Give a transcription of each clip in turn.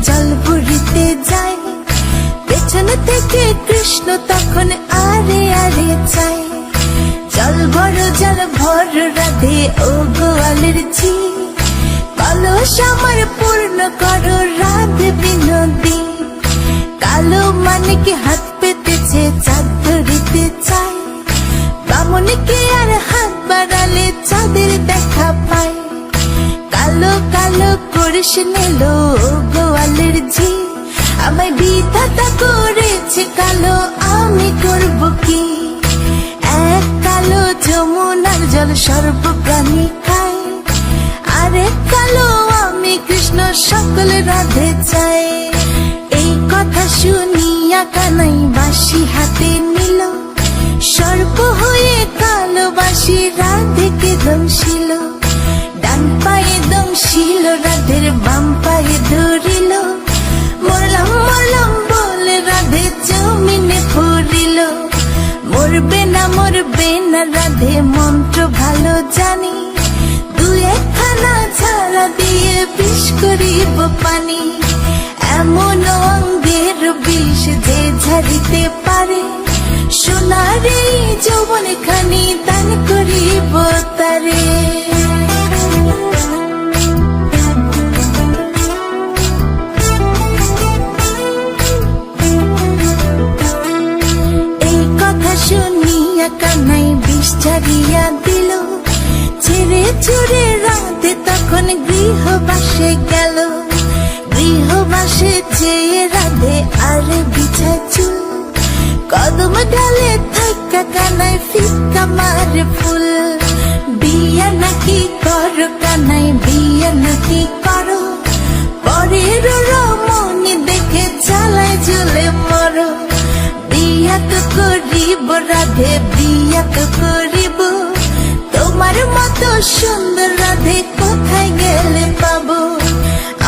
জল ভরিতে যায়, পেছন থেকে কৃষ্ণ তখন আরে আরে চায়। জল ভর রাধে ও গোয়ালের ঝি, কলস আমার পূর্ণ করো রাধে বিনোদী। কালো মানিকে হাত পেতেছে চাঁদ ধরিতে চায়, বামনকে আর হাত বাড়ালে চাঁদের দেখা পায়। কালো কালো করিস নিল গোয়ালের ঝি, আমায় বিধাতা করেছে কালো, আমি করব কি? এক কালো যমুনার জল সর্ব প্রাণী খায়, আরেক কালো আমি কৃষ্ণ সকল রাধে চাই। এই কথা শুনিয়া কানাই বাঁশি হাতে নিল, সর্প হয়ে কালো বাঁশি রাধেকে দংশিল। ডান পায়ে দংশিল রাধের, বাম পায়ে ধরিল, মরলাম মরলাম বলে রাধে জমিনে পড়িল। মরবে না রাধে মন্ত্র ভালো জানি, দু একখানা ঝাড়া দিয়ে বিষ করিব পানি। এমন অঙ্গের বিষ যে ঝাড়িতে পারে, সোনার এই যৌবন খানি দান করিব তারে। শুনিয়া কানাই বিষ ছাড়িয়া দিল, ছেড়ে ছুড়ে রাধে তখন গৃহবাসে গেল। গৃহবাসে চেয়ে রাধে আর বিছা চুল, কদম ডালে থাকা কানাই ফিক্কা মারে ফুল। বিয়া নাকি করো কানাই, বিয়া নাকি করো, পরের রমণী দেখে চালায় জ্বলে মরো। বিয়া তো করিব রাধে, বিয়া তো করিব, তোমার মতো সুন্দর রাধে কোথায় গেলে পাবো?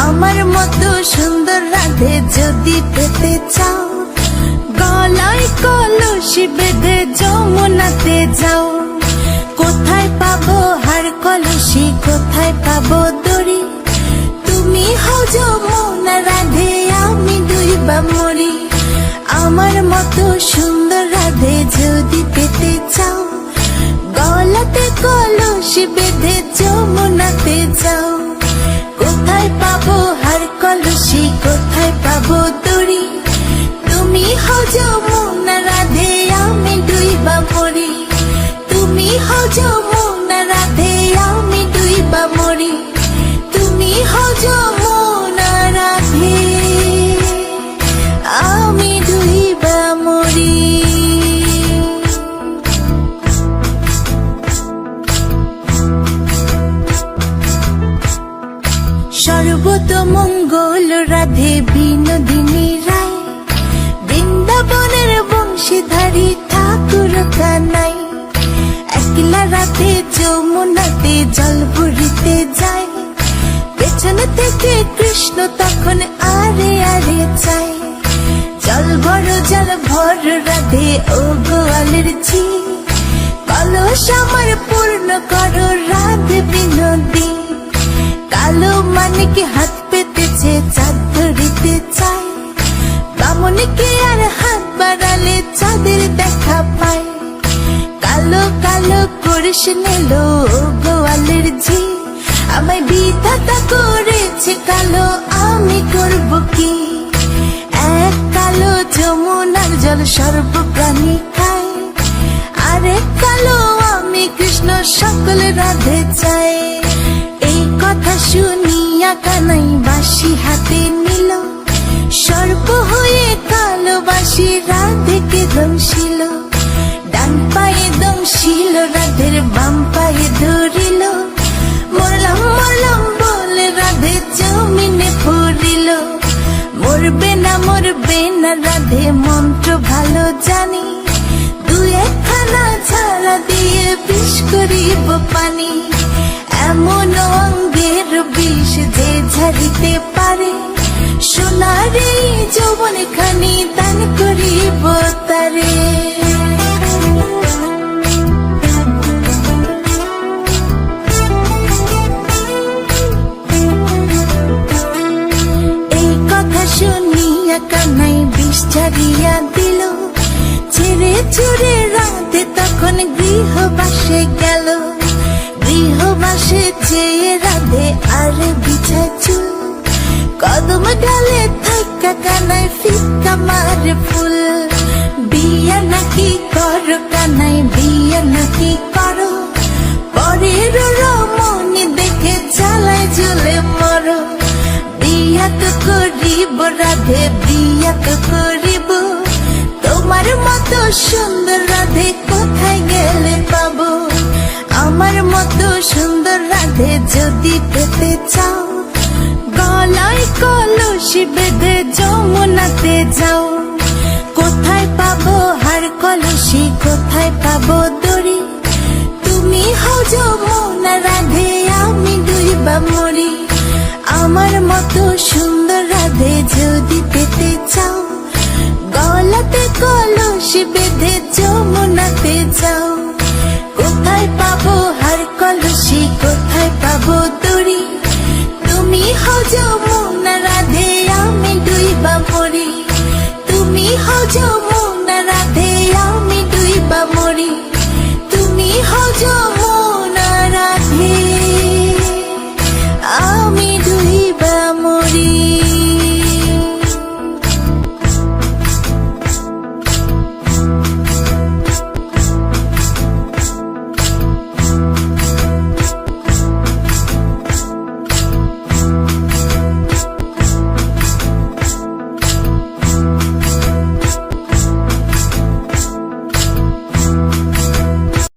আমার মতো সুন্দর রাধে যদি পেতে চাও, গলায় কলসি বেঁধে যমুনাতে যাও। কোথায় পাবো হার কলসি, কোথায় পাবো দড়ি? তুমি হও যমুনা রাধে, আমি ডুইবা মরি। আমার মতো সুন্দর রাধে যদি পেতে চাও, গলাতে কলসি বেঁধে যমুনাতে যাও। কোথায় পাবো হার কলসি, কোথায় পাবো দড়ি? তুমি হও যমুনা রাধে, আমি ডুইবা মরি। তুমি হও যমুনা রাধে, আমি ডুইবা মরি। তুমি হও যমুনা রাধে, আমি ডুইবা মরি। সর্বতমঙ্গল রাধে বিনোদিনী রায়, বৃন্দাবনের বংশীধারী ঠাকুর কানাই। একলা রাধে যমুনাতে জল ভরিতে যায়, পেছন থেকে কৃষ্ণ তখন আরে আরে চায়। জল ভর রাধে ও গোয়ালের ঝি, কলস আমার পূর্ণ করো রাধে বিনোদী। কালো মানিকে হাত পেতেছে চাঁদ ধরিতে চায়, বামনকে আর হাত বাড়ালে চাঁদের দেখা পায়। কালো কালো করিস নিল গোয়ালের ঝি, আমায় বিধাতা করেছে কালো, আমি করব কি? এক কালো যমুনার জল সর্ব প্রাণী খায়, আরেক কালো আমি কৃষ্ণ সকল রাধে চাই। এই কথা শুনিয়া কানাই বাঁশি হাতে নিল, সর্প হয়ে কালো বাঁশি রাধেকে দংশিল। ডান পায়ে দংশিল রাধের, বাম পায়ে ধরিল, মরলাম মরলাম বলে রাধে জমিনে পড়িল। মরবে না রাধে মন্ত্র ভালো জানি, দু একখানা ঝাড়া দিয়ে বিষ করিব পানি। এমন অঙ্গের বিষ যে ঝাড়িতে পারে, সোনার এই যৌবন খানি দান করিব তারে। এই কথা জুড়ে রাধে তখন গৃহবাসে গেল। গৃহবাসে চেয়ে রাধে আর বিছায় চুল, কদম ডালে থাকা কানায় ফিক্কা মারে ফুল। বিয়া নাকি করো কানাই, বিয়া নাকি করো, পরের রমণী দেখে জ্বালায় জ্বলে মরো। বিয়া তো করিব রাধে, বিয়া তো করিব, তোমার মতো সুন্দর রাধে কোথায় গেলে পাবো। আমার মতো সুন্দর রাধে যদি পেতে চাও, গলায় কলসি বেঁধে যমুনাতে যাও। কোথায় পাবো হার কলসি, কোথায় পাবো দড়ি, তুমি হও যমুনা রাধে, আমি ডুইবা মরি। আমার মতো সুন্দর রাধে যদি পেতে চাও, গলাতে কলসি বেঁধে যমুনাতে যাও। কোথায় পাবো হার কলসি, কোথায় পাবো দড়ি, তুমি হও যমুনা রাধে, আমি ডুইবা মরি। তুমি হও যমুনা